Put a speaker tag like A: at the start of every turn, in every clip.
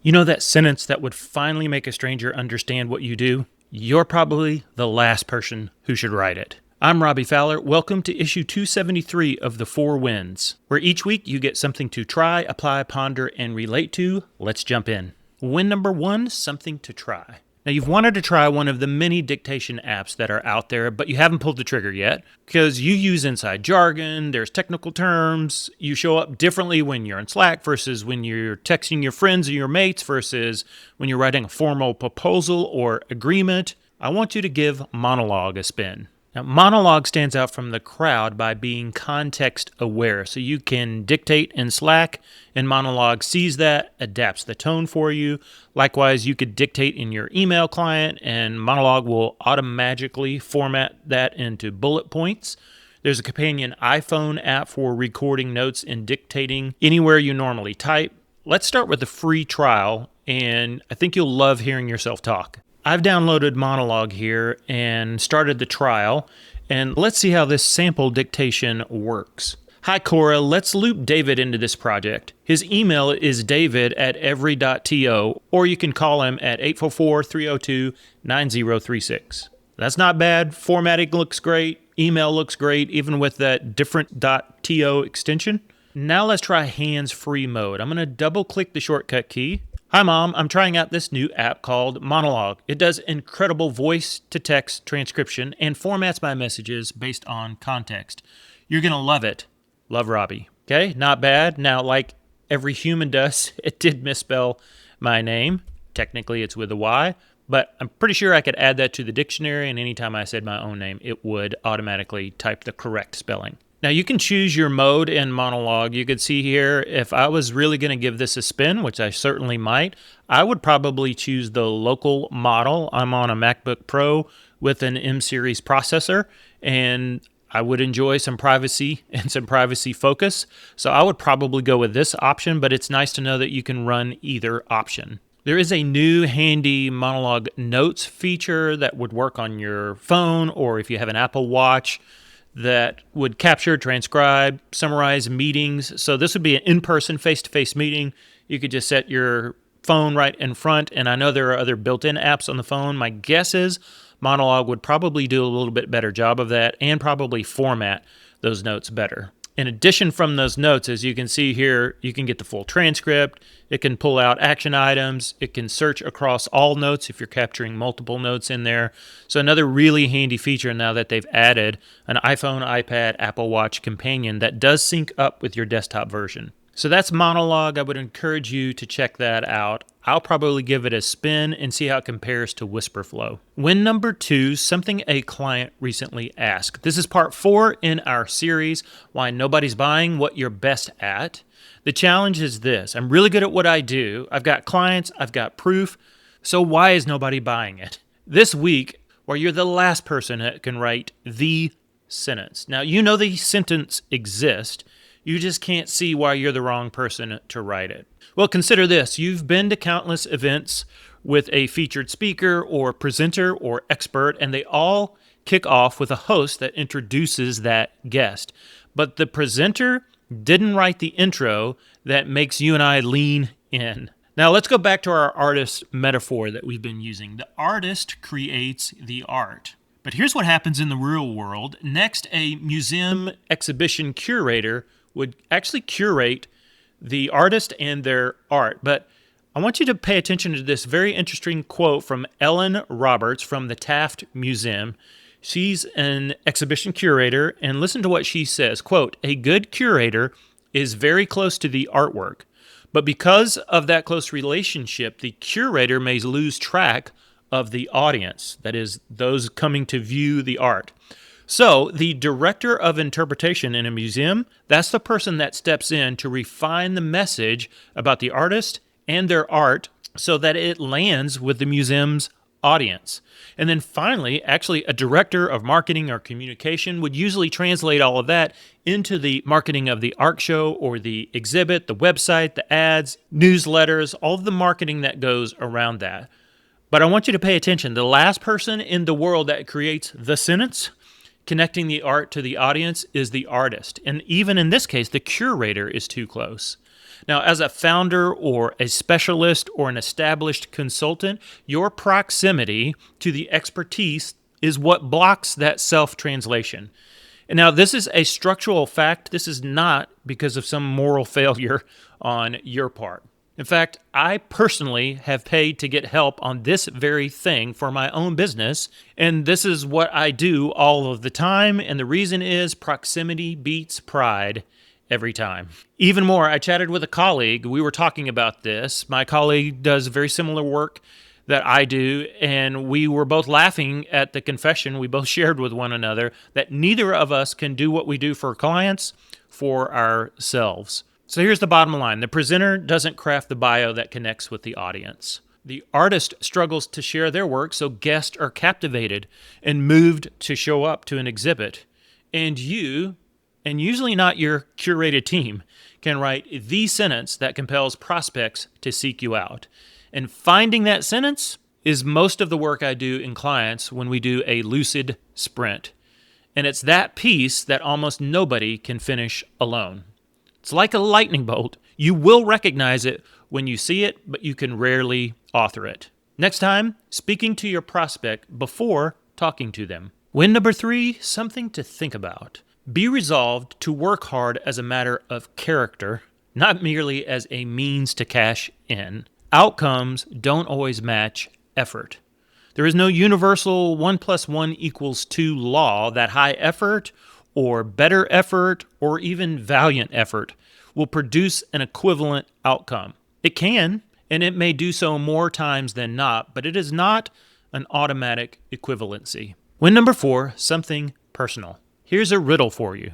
A: You know that sentence that would finally make a stranger understand what you do? You're probably the last person who should write it. I'm Robbie Fowler. Welcome to issue 273 of The Four Wins, where each week you get something to try, apply, ponder, and relate to. Let's jump in. Win number one, something to try. Now, you've wanted to try one of the many dictation apps that are out there, but you haven't pulled the trigger yet because you use inside jargon, there's technical terms, you show up differently when you're in Slack versus when you're texting your friends or your mates versus when you're writing a formal proposal or agreement. I want you to give Monologue a spin. Now, Monologue stands out from the crowd by being context aware. So you can dictate in Slack, and Monologue sees that, adapts the tone for you. Likewise, you could dictate in your email client, and Monologue will automatically format that into bullet points. There's a companion iPhone app for recording notes and dictating anywhere you normally type. Let's start with the free trial, and I think you'll love hearing yourself talk. I've downloaded Monologue here and started the trial, and let's see how this sample dictation works. Hi Cora, let's loop David into this project. His email is david@every.to, or you can call him at 844-302-9036. That's not bad. Formatting looks great. Email looks great, even with that different .to extension. Now let's try hands-free mode. I'm going to double-click the shortcut key. Hi Mom, I'm trying out this new app called Monologue. It does incredible voice-to-text transcription and formats my messages based on context. You're going to love it. Love, Robbie. Okay, not bad. Now, like every human does, it did misspell my name. Technically, it's with a Y, but I'm pretty sure I could add that to the dictionary, and anytime I said my own name, it would automatically type the correct spelling. Now, you can choose your mode in Monologue. You could see here, if I was really going to give this a spin, which I certainly might, I would probably choose the local model. I'm on a MacBook Pro with an M-series processor, and I would enjoy some privacy and some privacy focus. So I would probably go with this option, but it's nice to know that you can run either option. There is a new handy Monologue Notes feature that would work on your phone, or if you have an Apple Watch, that would capture, transcribe, summarize meetings. So this would be an in-person, face-to-face meeting. You could just set your phone right in front, and I know there are other built-in apps on the phone. My guess is Monologue would probably do a little bit better job of that and probably format those notes better. In addition from those notes, as you can see here, you can get the full transcript. It can pull out action items. It can search across all notes if you're capturing multiple notes in there. So another really handy feature now that they've added an iPhone, iPad, Apple Watch companion that does sync up with your desktop version. So that's Monologue. I would encourage you to check that out. I'll probably give it a spin and see how it compares to WhisperFlow. Win number two, something a client recently asked. This is part 4 in our series, Why Nobody's Buying What You're Best At. The challenge is this. I'm really good at what I do. I've got clients. I've got proof. So why is nobody buying it? This week, where you're the last person that can write the sentence. Now, you know the sentence exists. You just can't see why you're the wrong person to write it. Well, consider this. You've been to countless events with a featured speaker or presenter or expert, and they all kick off with a host that introduces that guest. But the presenter didn't write the intro that makes you and I lean in. Now, let's go back to our artist metaphor that we've been using. The artist creates the art. But here's what happens in the real world. Next, a museum exhibition curator would actually curate the artist and their art. But I want you to pay attention to this very interesting quote from Ellen Roberts from the Taft Museum. She's an exhibition curator, and listen to what she says. Quote, "A good curator is very close to the artwork, but because of that close relationship, the curator may lose track of the audience, that is, those coming to view the art. So the director of interpretation in a museum, that's the person that steps in to refine the message about the artist and their art so that it lands with the museum's audience. And then finally, actually a director of marketing or communication would usually translate all of that into the marketing of the art show or the exhibit, the website, the ads, newsletters, all of the marketing that goes around that. But I want you to pay attention. The last person in the world that creates the sentence connecting the art to the audience is the artist. And even in this case, the curator is too close. Now, as a founder or a specialist or an established consultant, your proximity to the expertise is what blocks that self-translation. And now, this is a structural fact. This is not because of some moral failure on your part. In fact, I personally have paid to get help on this very thing for my own business, and this is what I do all of the time, and the reason is proximity beats pride every time. Even more, I chatted with a colleague. We were talking about this. My colleague does very similar work that I do, and we were both laughing at the confession we both shared with one another that neither of us can do what we do for clients for ourselves. So here's the bottom line. The presenter doesn't craft the bio that connects with the audience. The artist struggles to share their work, so guests are captivated and moved to show up to an exhibit. And you, and usually not your curated team, can write the sentence that compels prospects to seek you out. And finding that sentence is most of the work I do in clients when we do a LUCID Sprint. And it's that piece that almost nobody can finish alone. It's like a lightning bolt. You will recognize it when you see it, but you can rarely author it. Next time, speaking to your prospect before talking to them. Win number 3, something to think about. Be resolved to work hard as a matter of character, not merely as a means to cash in. Outcomes don't always match effort. There is no universal 1 + 1 = 2 law that high effort or better effort, or even valiant effort, will produce an equivalent outcome. It can, and it may do so more times than not, but it is not an automatic equivalency. Win number 4, something personal. Here's a riddle for you.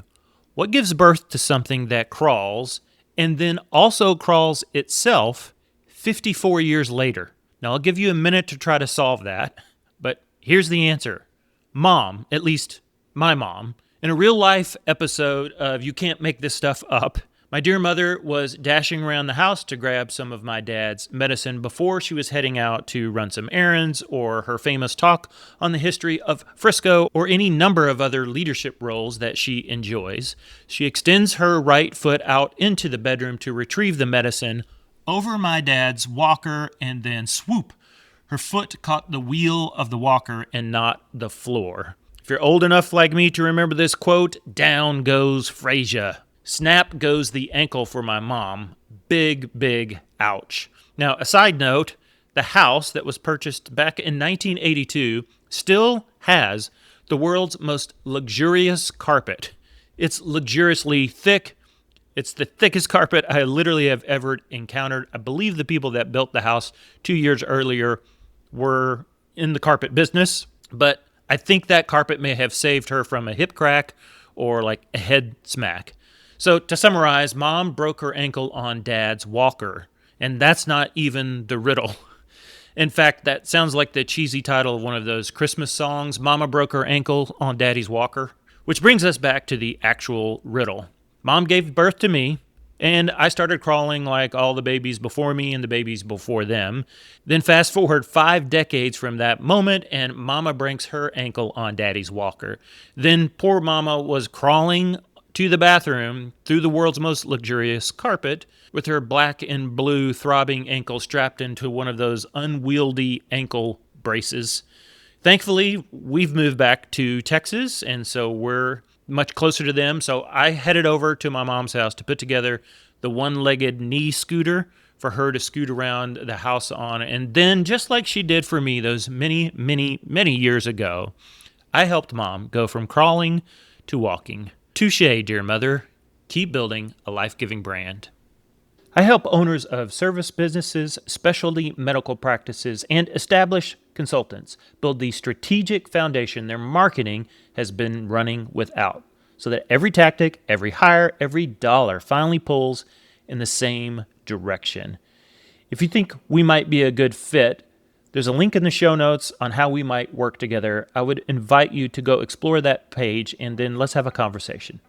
A: What gives birth to something that crawls, and then also crawls itself 54 years later? Now, I'll give you a minute to try to solve that, but here's the answer. Mom, at least my mom. In a real-life episode of You Can't Make This Stuff Up, my dear mother was dashing around the house to grab some of my dad's medicine before she was heading out to run some errands or her famous talk on the history of Frisco or any number of other leadership roles that she enjoys. She extends her right foot out into the bedroom to retrieve the medicine over my dad's walker, and then swoop, her foot caught the wheel of the walker and not the floor. If you're old enough like me to remember this quote, down goes Frasier. Snap goes the ankle for my mom. Big, big ouch. Now, a side note, the house that was purchased back in 1982 still has the world's most luxurious carpet. It's luxuriously thick. It's the thickest carpet I literally have ever encountered. I believe the people that built the house 2 years earlier were in the carpet business, but I think that carpet may have saved her from a hip crack or like a head smack. So to summarize, Mom broke her ankle on Dad's walker, and that's not even the riddle. In fact, that sounds like the cheesy title of one of those Christmas songs, Mama broke her ankle on Daddy's walker, which brings us back to the actual riddle. Mom gave birth to me, and I started crawling like all the babies before me and the babies before them. Then fast forward 5 decades from that moment, and Mama breaks her ankle on Daddy's walker. Then poor Mama was crawling to the bathroom through the world's most luxurious carpet with her black and blue throbbing ankle strapped into one of those unwieldy ankle braces. Thankfully, we've moved back to Texas, and so we're much closer to them. So I headed over to my mom's house to put together the one-legged knee scooter for her to scoot around the house on. And then, just like she did for me those many, many, many years ago, I helped Mom go from crawling to walking. Touché, dear mother. Keep building a life-giving brand. I help owners of service businesses, specialty medical practices, and established consultants build the strategic foundation their marketing has been running without, so that every tactic, every hire, every dollar finally pulls in the same direction. If you think we might be a good fit, there's a link in the show notes on how we might work together. I would invite you to go explore that page, and then let's have a conversation.